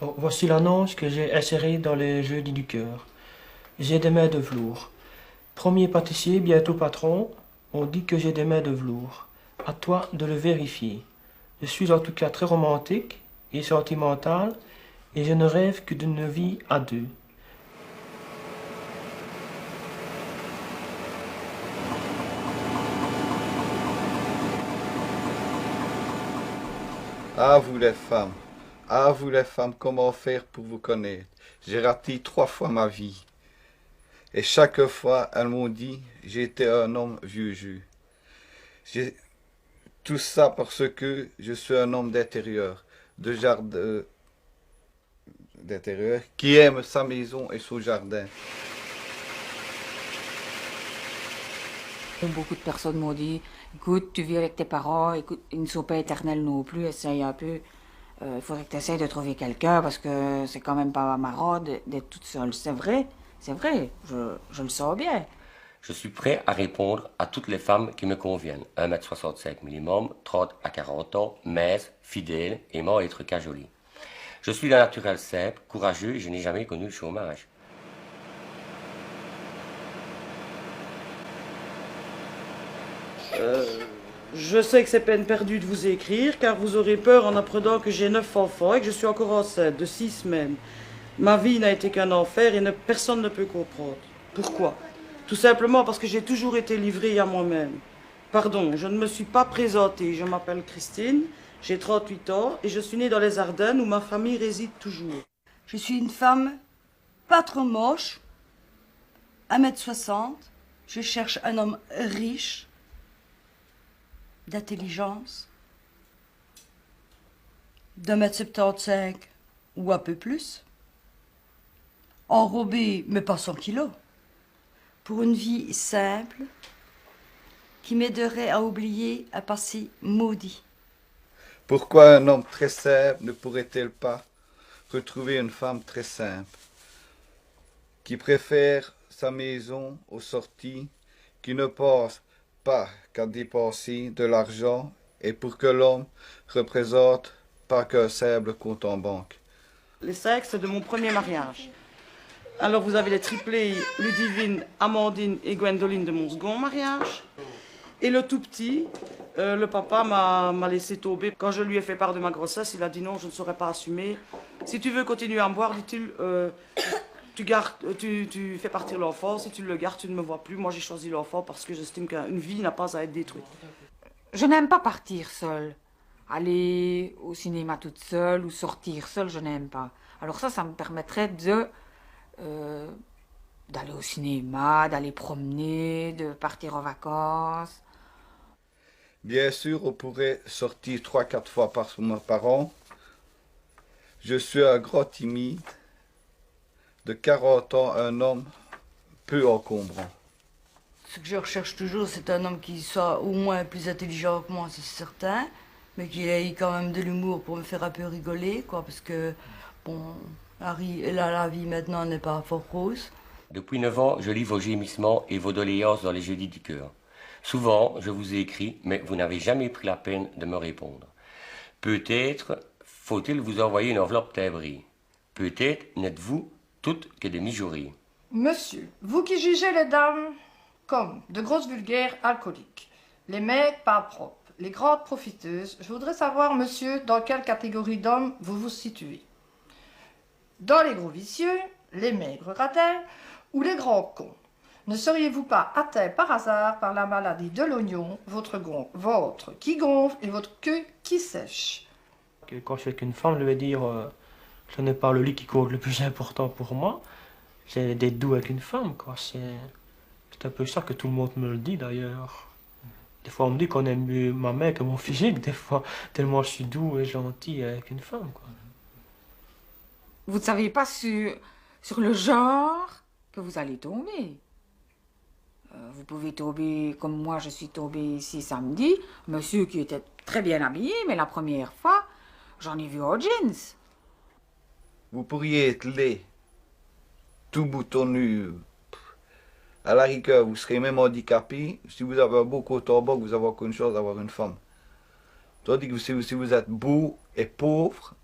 Bon, voici l'annonce que j'ai insérée dans les jeudis du cœur. J'ai des mains de velours. Premier pâtissier, bientôt patron, on dit que j'ai des mains de velours. À toi de le vérifier. Je suis en tout cas très romantique et sentimental et je ne rêve que d'une vie à deux. Ah vous les femmes, ah vous les femmes, comment faire pour vous connaître? J'ai raté 3 fois ma vie. Et chaque fois, elles m'ont dit, j'étais un homme vieux jus. J'ai tout ça parce que je suis un homme d'intérieur, de jardin, d'intérieur, qui aime sa maison et son jardin. Beaucoup de personnes m'ont dit, écoute, tu vis avec tes parents, écoute, ils ne sont pas éternels non plus, essaye un peu. Il faudrait que tu essayes de trouver quelqu'un parce que c'est quand même pas marrant d'être toute seule. C'est vrai, je le sens bien. Je suis prêt à répondre à toutes les femmes qui me conviennent. 1,65 m minimum, 30 à 40 ans, mince, fidèle, aimant être cajolie. Je suis d'un naturel simple, courageux et je n'ai jamais connu le chômage. Je sais que c'est peine perdue de vous écrire, car vous aurez peur en apprenant que j'ai 9 enfants et que je suis encore enceinte de 6 semaines. Ma vie n'a été qu'un enfer et personne ne peut comprendre. Pourquoi? Tout simplement parce que j'ai toujours été livrée à moi-même. Pardon, je ne me suis pas présentée. Je m'appelle Christine, j'ai 38 ans et je suis née dans les Ardennes où ma famille réside toujours. Je suis une femme pas trop moche, 1,60 m. Je cherche un homme riche, d'intelligence, d'1,75 m ou un peu plus, enrobé, mais pas 100 kilos, pour une vie simple qui m'aiderait à oublier un passé maudit. Pourquoi un homme très simple ne pourrait-il pas retrouver une femme très simple, qui préfère sa maison aux sorties, qui ne pense pas qu'à dépenser de l'argent et pour que l'homme représente pas qu'un simple compte en banque? Les sexes de mon premier mariage. Alors vous avez les triplés Ludivine, Amandine et Gwendoline de mon second mariage. Et le tout petit, le papa m'a laissé tomber. Quand je lui ai fait part de ma grossesse, il a dit non, je ne saurais pas assumer. Si tu veux continuer à me boire, dit-il, tu fais partir l'enfant. Si tu le gardes, tu ne me vois plus. Moi, j'ai choisi l'enfant parce que j'estime qu'une vie n'a pas à être détruite. Je n'aime pas partir seule. Aller au cinéma toute seule ou sortir seule, je n'aime pas. Alors ça me permettrait d'aller au cinéma, d'aller promener, de partir en vacances. Bien sûr, on pourrait sortir 3-4 fois par an. Je suis un grand timide, de 40 ans, un homme peu encombrant. Ce que je recherche toujours, c'est un homme qui soit au moins plus intelligent que moi, c'est certain, mais qui ait quand même de l'humour pour me faire un peu rigoler, quoi, parce que, bon, la vie maintenant n'est pas fort rose. Depuis 9 ans, je lis vos gémissements et vos doléances dans les jeudis du cœur. Souvent, je vous ai écrit, mais vous n'avez jamais pris la peine de me répondre. Peut-être faut-il vous envoyer une enveloppe timbrée. Peut-être n'êtes-vous toutes que des mijaurées. Monsieur, vous qui jugez les dames comme de grosses vulgaires alcooliques, les mecs pas propres, les grandes profiteuses, je voudrais savoir, monsieur, dans quelle catégorie d'hommes vous vous situez. Dans les gros vicieux, les maigres radins ou les grands cons. Ne seriez-vous pas atteint par hasard par la maladie de l'oignon, votre qui gonfle et votre queue qui sèche? Quand je suis avec une femme, je vais dire ce n'est pas le lit qui compte le plus important pour moi, c'est d'être doux avec une femme, quoi. C'est un peu ça que tout le monde me le dit d'ailleurs. Des fois on me dit qu'on aime mieux ma mère que mon physique, des fois, tellement je suis doux et gentil avec une femme, quoi. Vous ne savez pas sur le genre que vous allez tomber. Vous pouvez tomber comme moi je suis tombée ici samedi, monsieur qui était très bien habillé, mais la première fois, j'en ai vu en jeans. Vous pourriez être laid, tout boutonnu. À la rigueur, vous serez même handicapé. Si vous avez un beau compte en banque, vous avez aucune chance d'avoir une femme. Tandis que si vous êtes beau et pauvre,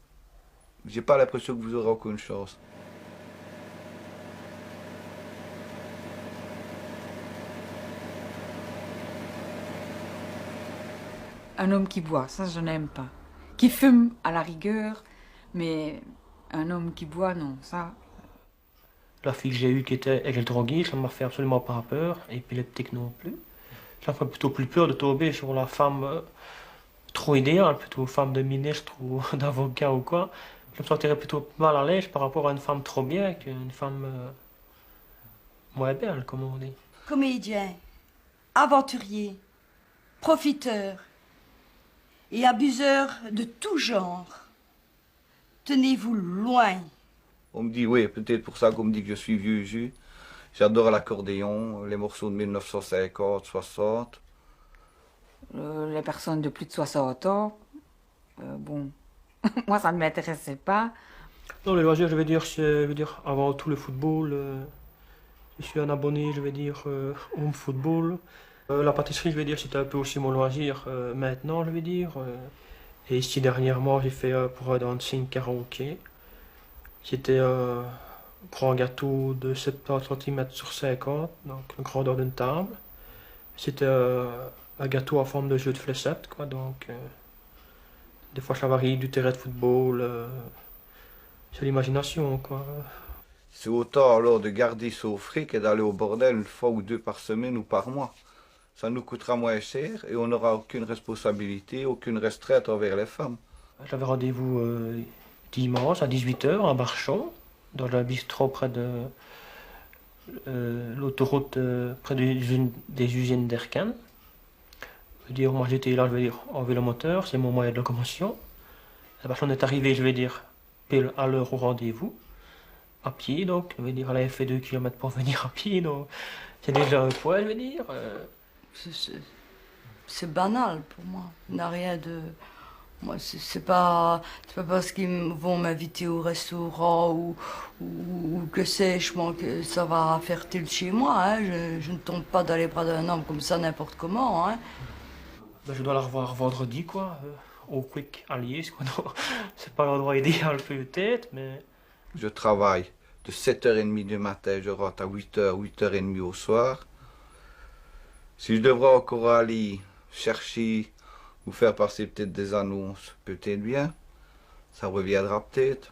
j'ai pas l'impression que vous aurez aucune chance. Un homme qui boit, ça je n'aime pas. Qui fume à la rigueur, mais un homme qui boit, non, ça... La fille que j'ai eue qui était elle droguée, ça m'a fait absolument pas peur, épileptique non plus. Ça me fait plutôt plus peur de tomber sur la femme trop idéale, plutôt femme de ministre ou d'avocat ou quoi. Je me sentirais plutôt mal à l'aise par rapport à une femme trop bien qu'une femme moins belle, comme on dit. Comédien, aventurier, profiteur et abuseur de tout genre. Tenez-vous loin. On me dit, oui, peut-être pour ça qu'on me dit que je suis vieux jus. J'adore l'accordéon, les morceaux de 1950, 60. Les personnes de plus de 60 ans, bon, moi ça ne m'intéressait pas. Non, les loisirs, je veux dire avant tout le football. Je suis un abonné, je vais dire, home football. La pâtisserie, je vais dire, c'était un peu aussi mon loisir maintenant, je vais dire. Et ici, dernièrement, j'ai fait pour un dancing karaoké. C'était un grand gâteau de 70 cm sur 50, donc la grandeur d'une table. C'était un gâteau en forme de jeu de fléchettes, quoi, donc des fois ça varie du terrain de football, c'est l'imagination, quoi. C'est autant alors de garder son fric et d'aller au bordel une fois ou deux par semaine ou par mois. Ça nous coûtera moins cher et on n'aura aucune responsabilité, aucune restreinte envers les femmes. J'avais rendez-vous dimanche à 18 h à Barchon, dans un bistrot près de l'autoroute, près des usines d'Erkan. Je veux dire, moi j'étais là, je veux dire, en vélomoteur, c'est mon moyen de locomotion. La personne est arrivée, je vais dire, pile à l'heure au rendez-vous, à pied donc, je veux dire, elle avait fait 2 km pour venir à pied, donc c'est déjà un poids, je veux dire. C'est banal pour moi. Il n'y a rien de... Moi, c'est pas parce qu'ils vont m'inviter au restaurant ou que sais-je, moi, que ça va faire tilt chez moi. Hein. Je ne tombe pas dans les bras d'un homme comme ça n'importe comment. Hein. Ben, je dois la revoir vendredi, quoi, au Quick Alliés, quoi. C'est pas l'endroit idéal peut-être, mais... Je travaille de 7h30 du matin, je rentre à 8h, 8h30 au soir. Si je devrais encore aller chercher ou faire passer peut-être des annonces, peut-être bien, ça reviendra peut-être.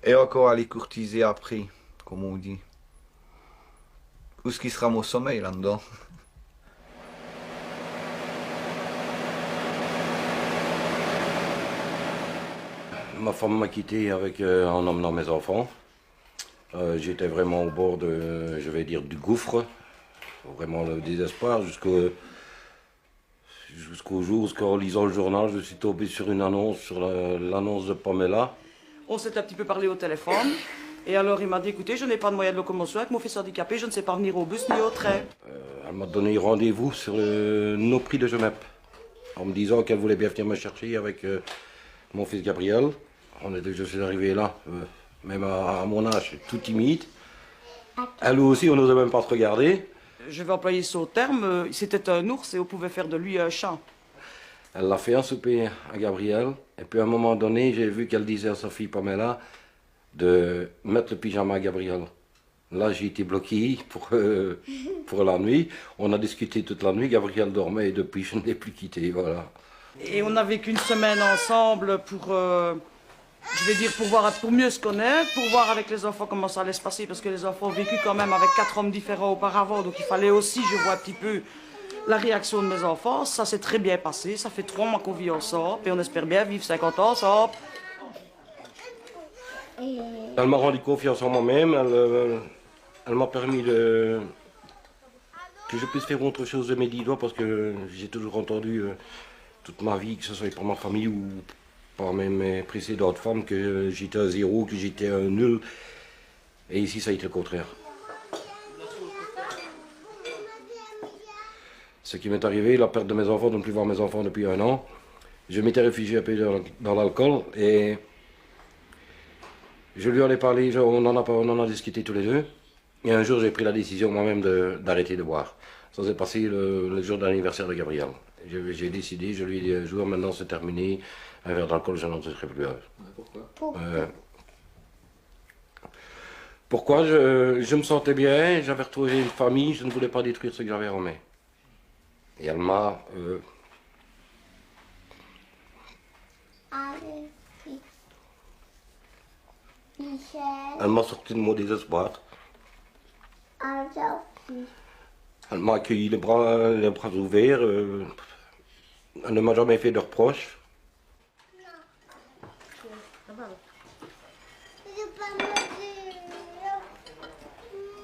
Et encore aller courtiser après, comme on dit. Où est-ce qui sera mon sommeil là-dedans? Ma femme m'a quitté avec en emmenant mes enfants. J'étais vraiment au bord de, je vais dire, du gouffre. Vraiment le désespoir jusqu'au jour où, en lisant le journal, je suis tombé sur une annonce, sur l'annonce de Pamela. On s'est un petit peu parlé au téléphone. Et alors il m'a dit, écoutez, je n'ai pas de moyen de locomotion avec mon fils handicapé, je ne sais pas venir au bus ni au train. Elle m'a donné rendez-vous sur nos prix de Genève, en me disant qu'elle voulait bien venir me chercher avec mon fils Gabriel. Je suis arrivé là, même à mon âge, tout timide. Elle aussi, on n'osait même pas se regarder. Je vais employer ce terme, c'était un ours et on pouvait faire de lui un chat. Elle l'a fait un souper à Gabriel, et puis à un moment donné, j'ai vu qu'elle disait à sa fille Pamela de mettre le pyjama à Gabriel. Là, j'ai été bloqué pour la nuit. On a discuté toute la nuit, Gabriel dormait et depuis, je ne l'ai plus quitté, voilà. Et on a vécu une semaine ensemble pour, je vais dire, pour mieux se connaître, pour voir avec les enfants comment ça allait se passer, parce que les enfants ont vécu quand même avec 4 hommes différents auparavant, donc il fallait aussi, je vois un petit peu la réaction de mes enfants. Ça s'est très bien passé, ça fait 3 mois qu'on vit ensemble, et on espère bien vivre 50 ans ensemble. Elle m'a rendu confiance en moi-même, elle m'a permis que je puisse faire autre chose de mes 10 doigts, parce que j'ai toujours entendu toute ma vie, que ce soit par ma famille ou par mes précédentes femmes, que j'étais un zéro, que j'étais un nul. Et ici, ça a été le contraire. Ce qui m'est arrivé, la perte de mes enfants, de ne plus voir mes enfants depuis 1 an, je m'étais réfugié un peu dans l'alcool et je lui en ai parlé, on en a discuté tous les deux. Et un jour, j'ai pris la décision moi-même d'arrêter de boire. Ça s'est passé le jour de l'anniversaire de Gabriel. J'ai décidé, je lui ai dit un jour, maintenant c'est terminé, un verre d'alcool, je n'en serai plus. Pourquoi je me sentais bien, j'avais retrouvé une famille, je ne voulais pas détruire ce que j'avais en main. Et elle m'a... Elle m'a sorti de mon désespoir. Elle m'a accueilli les bras ouverts. Elle ne m'a jamais fait de reproches.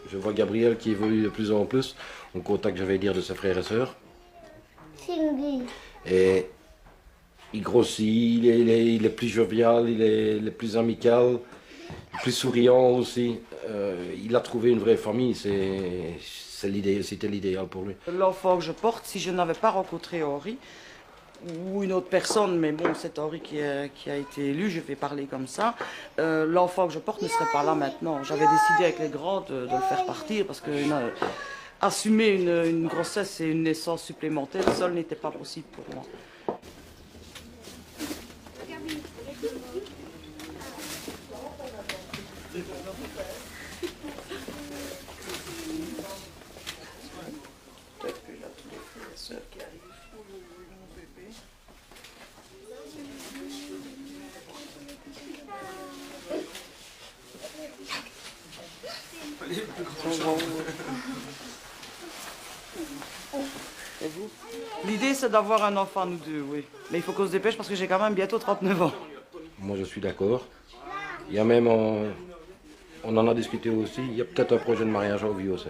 Je vois Gabriel qui évolue de plus en plus, en contact, j'allais dire, de ses frères et sœurs. Et il grossit, il est plus jovial, il est plus amical, plus souriant aussi. Il a trouvé une vraie famille, c'était l'idéal pour lui. L'enfant que je porte, si je n'avais pas rencontré Henri, ou une autre personne, mais bon, c'est Henri qui a été élu, je vais parler comme ça, l'enfant que je porte ne serait pas là maintenant. J'avais décidé avec les grands de le faire partir parce que assumer une grossesse et une naissance supplémentaire seul n'était pas possible pour moi. L'idée c'est d'avoir un enfant nous deux, oui. Mais il faut qu'on se dépêche parce que j'ai quand même bientôt 39 ans. Moi je suis d'accord. Il y a même, on en a discuté aussi, il y a peut-être un projet de mariage en vue aussi.